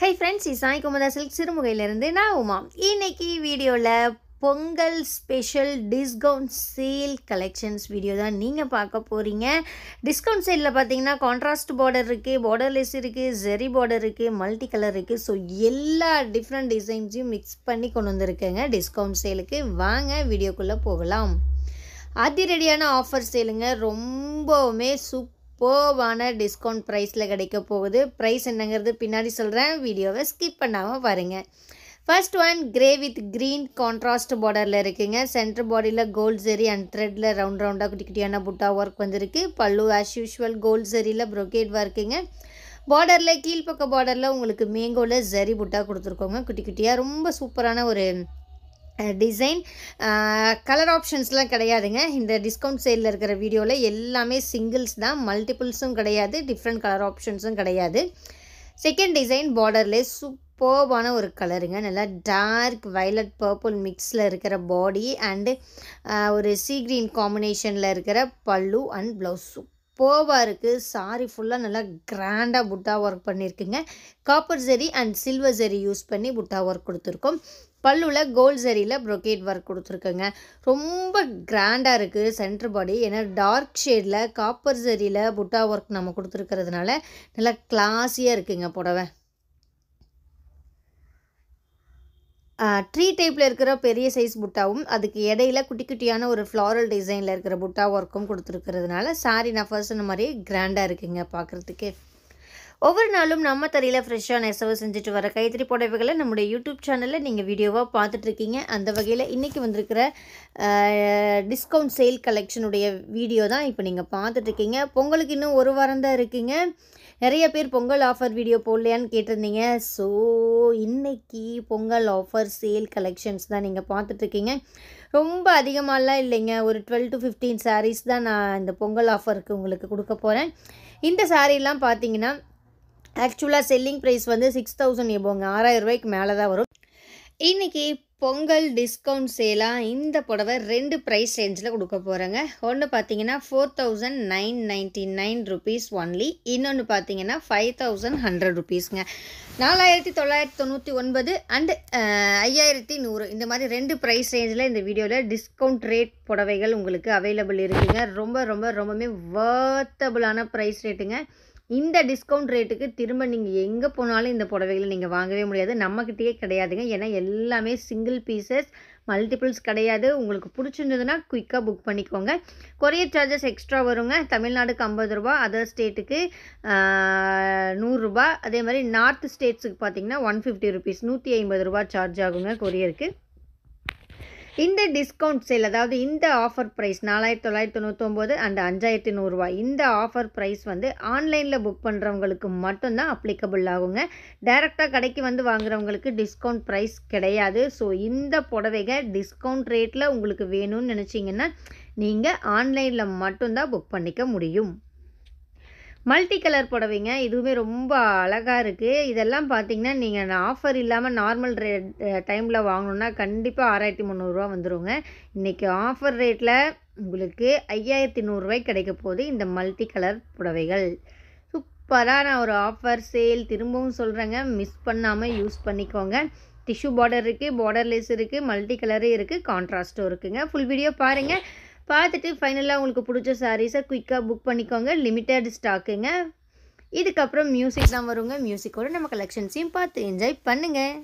Hey friends, இது Sai Kumudha silk சிறுமுகையிலிருந்து நான் உமா. இன்னைக்கு வீடியோவில் Pongal special discount sale collections video தான் நீங்கள் பார்க்க போகிறீங்க. டிஸ்கவுண்ட் சேலில் பார்த்தீங்கன்னா கான்ட்ராஸ்ட் பார்டர் இருக்குது, பார்டர்லெஸ் இருக்குது, ஜெரி பார்டர் இருக்குது, மல்டி கலர் இருக்குது. ஸோ எல்லா டிஃப்ரெண்ட் டிசைன்ஸையும் மிக்ஸ் பண்ணி கொண்டு வந்திருக்கேங்க டிஸ்கவுண்ட் சேலுக்கு. வாங்க வீடியோக்குள்ளே போகலாம். அதிரடியான ஆஃபர் சேலுங்க, ரொம்பவுமே சூப்பர்வான டிஸ்கவுண்ட் ப்ரைஸில் கிடைக்க போகுது. ப்ரைஸ் என்னங்கிறது பின்னாடி சொல்கிறேன், வீடியோவை ஸ்கிப் பண்ணாமல் பாருங்கள். First one grey with green contrast பார்டரில் இருக்குங்க. சென்டர் பாடியில் கோல்ட் ஜெரி அண்ட் த்ரெட்டில் ரவுண்ட் ரவுண்டாக குட்டி குட்டியான புட்டா ஒர்க் வந்திருக்கு. பல்லு ஆஸ் யூஷுவல் கோல்ட் ஜெரியில் ப்ரொகேட் ஒர்க்குங்க. பார்டரில் கீழ்ப்பக்க பார்டரில் உங்களுக்கு மேங்கோவில் ஜெரி புட்டா கொடுத்துருக்கோங்க குட்டி குட்டியாக. ரொம்ப சூப்பரான ஒரு டிசைன். கலர் ஆப்ஷன்ஸ்லாம் கிடையாதுங்க இந்த டிஸ்கவுண்ட் சேலில் இருக்கிற வீடியோவில். எல்லாமே சிங்கிள்ஸ் தான், மல்டிபிள்ஸும் கிடையாது, டிஃப்ரெண்ட் கலர் ஆப்ஷன்ஸும் கிடையாது. செகண்ட் டிசைன் பார்டர்லேயே சூப்பர்வான ஒரு கலருங்க. நல்லா டார்க் வயலட் பர்பிள் மிக்ஸில் இருக்கிற பாடி அண்டு ஒரு சீ க்ரீன் காம்பினேஷனில் இருக்கிற பல்லு அண்ட் ப்ளவுஸ் சூப்பர்வாக இருக்குது. சாரி ஃபுல்லாக நல்லா கிராண்டாக புட்டா ஒர்க் பண்ணியிருக்குங்க. Copper zari and silver zari use பண்ணி புட்டா ஒர்க் கொடுத்துருக்கோம். பல்லுவில் கோல்ட் ஜெரியில் ப்ரொகேட் ஒர்க் கொடுத்துருக்குங்க. ரொம்ப கிராண்டாக இருக்குது சென்டர் பாடி. ஏன்னா டார்க் ஷேடில் காப்பர் ஜெரியில் புட்டா ஒர்க் நம்ம கொடுத்துருக்கிறதுனால நல்லா கிளாஸியாக இருக்குங்க புடவை. ட்ரீ டைப்பில் இருக்கிற பெரிய சைஸ் புட்டாவும் அதுக்கு இடையில குட்டி குட்டியான ஒரு ஃப்ளாரல் டிசைனில் இருக்கிற புட்டா ஒர்க்கும் கொடுத்துருக்கிறதுனால சாரி நான் ஃபர்ஸ்ட் சொன்ன மாதிரியே கிராண்டாக இருக்குங்க பார்க்குறதுக்கு. ஒவ்வொரு நாளும் நம்ம தரையில் ஃப்ரெஷ்ஷாக நெசவு செஞ்சுட்டு வர கைத்தறி புடவைகளை நம்முடைய யூடியூப் சேனலில் நீங்கள் வீடியோவாக பார்த்துட்ருக்கீங்க. அந்த வகையில் இன்றைக்கி வந்திருக்கிற டிஸ்கவுண்ட் சேல் கலெக்ஷனுடைய வீடியோ தான் இப்போ நீங்கள் பார்த்துட்ருக்கீங்க. பொங்கலுக்கு இன்னும் ஒரு வாரம் தான் இருக்குங்க. நிறைய பேர் பொங்கல் ஆஃபர் வீடியோ போடலையான்னு கேட்டிருந்தீங்க. ஸோ இன்றைக்கி பொங்கல் ஆஃபர் சேல் கலெக்ஷன்ஸ் தான் நீங்கள் பார்த்துட்ருக்கீங்க. ரொம்ப அதிகமாகலாம் இல்லைங்க, ஒரு 12 to 15 சாரீஸ் தான் நான் இந்த பொங்கல் ஆஃபருக்கு உங்களுக்கு கொடுக்க போகிறேன். இந்த சாரீலாம் பார்த்தீங்கன்னா ஆக்சுவலாக செல்லிங் ப்ரைஸ் வந்து 6000 எபோங்க, 6000 ரூபாய்க்கு மேலே தான் வரும். இன்றைக்கி பொங்கல் டிஸ்கவுண்ட் சேலாக இந்த புடவை 2 ப்ரைஸ் ரேஞ்சில் கொடுக்க போகிறேங்க. ஒன்று பார்த்தீங்கன்னா 4999 rupees ஒன்லி, இன்னொன்று பார்த்தீங்கன்னா 5100 rupeesங்க. 4999 அண்டு 5100 இந்த மாதிரி 2 ப்ரைஸ் ரேஞ்சில் இந்த வீடியோவில் டிஸ்கவுண்ட் ரேட் புடவைகள் உங்களுக்கு அவைலபிள் இருக்குங்க. ரொம்பவுமே வர்த்தபுளான ப்ரைஸ் ரேட்டுங்க. இந்த டிஸ்கவுண்ட் ரேட்டுக்கு திரும்ப நீங்கள் எங்கே போனாலும் இந்த புடவைகளை நீங்கள் வாங்கவே முடியாது, நம்மக்கிட்டேயே கிடையாதுங்க. ஏன்னா எல்லாமே சிங்கிள் பீசஸ், மல்டிபிள்ஸ் கிடையாது. உங்களுக்கு பிடிச்சிருந்ததுன்னா குயிக்காக புக் பண்ணிக்கோங்க. கொரியர் சார்ஜஸ் எக்ஸ்ட்ரா வருங்க. தமிழ்நாடுக்கு 50 ரூபா, அதர் ஸ்டேட்டுக்கு 100 ரூபா, அதே மாதிரி நார்த் ஸ்டேட்ஸுக்கு பார்த்தீங்கன்னா 150 rupees, 150 ரூபா சார்ஜ் ஆகுங்க கொரியருக்கு. இந்த டிஸ்கவுண்ட் சேல், அதாவது இந்த ஆஃபர் ப்ரைஸ் 4999 அண்ட் 5100 ரூபா, இந்த ஆஃபர் ப்ரைஸ் வந்து ஆன்லைனில் புக் பண்ணுறவங்களுக்கு மட்டும்தான் அப்ளிகபிள் ஆகுங்க. டைரெக்டாக கடைக்கு வந்து வாங்குறவங்களுக்கு டிஸ்கவுண்ட் ப்ரைஸ் கிடையாது. ஸோ இந்த புடவைங்க டிஸ்கவுண்ட் ரேட்டில் உங்களுக்கு வேணும்னு நினச்சிங்கன்னா நீங்கள் ஆன்லைனில் மட்டும்தான் புக் பண்ணிக்க முடியும். மல்டி கலர் புடவைங்க, இதுவுமே ரொம்ப அழகாக இருக்குது. இதெல்லாம் பார்த்திங்கன்னா நீங்கள் ஆஃபர் இல்லாமல் நார்மல் டைமில் வாங்கணுன்னா கண்டிப்பாக 6300 ரூபா வந்துடுங்க. இன்றைக்கி ஆஃபர் ரேட்டில் உங்களுக்கு 5100 ரூபாய்க்கு கிடைக்க போகுது இந்த மல்டி கலர் புடவைகள். சூப்பரான ஒரு ஆஃபர் சேல், திரும்பவும் சொல்கிறேங்க, மிஸ் பண்ணாமல் யூஸ் பண்ணிக்கோங்க. டிஷ்யூ பார்டர் இருக்குது, பார்டர்லெஸ் இருக்குது, மல்டி கலரும் இருக்குது, கான்ட்ராஸ்ட்டும் இருக்குங்க. ஃபுல் வீடியோ பாருங்கள். பார்த்துட்டு ஃபைனலாக உங்களுக்கு பிடிச்ச சாரீஸை குயிக்காக புக் பண்ணிக்கோங்க. லிமிட்டட் ஸ்டாக்குங்க. இதுக்கப்புறம் மியூசிக் தான் வருங்க. மியூசிக்கோடு நம்ம கலெக்ஷன்ஸையும் பார்த்து என்ஜாய் பண்ணுங்கள்.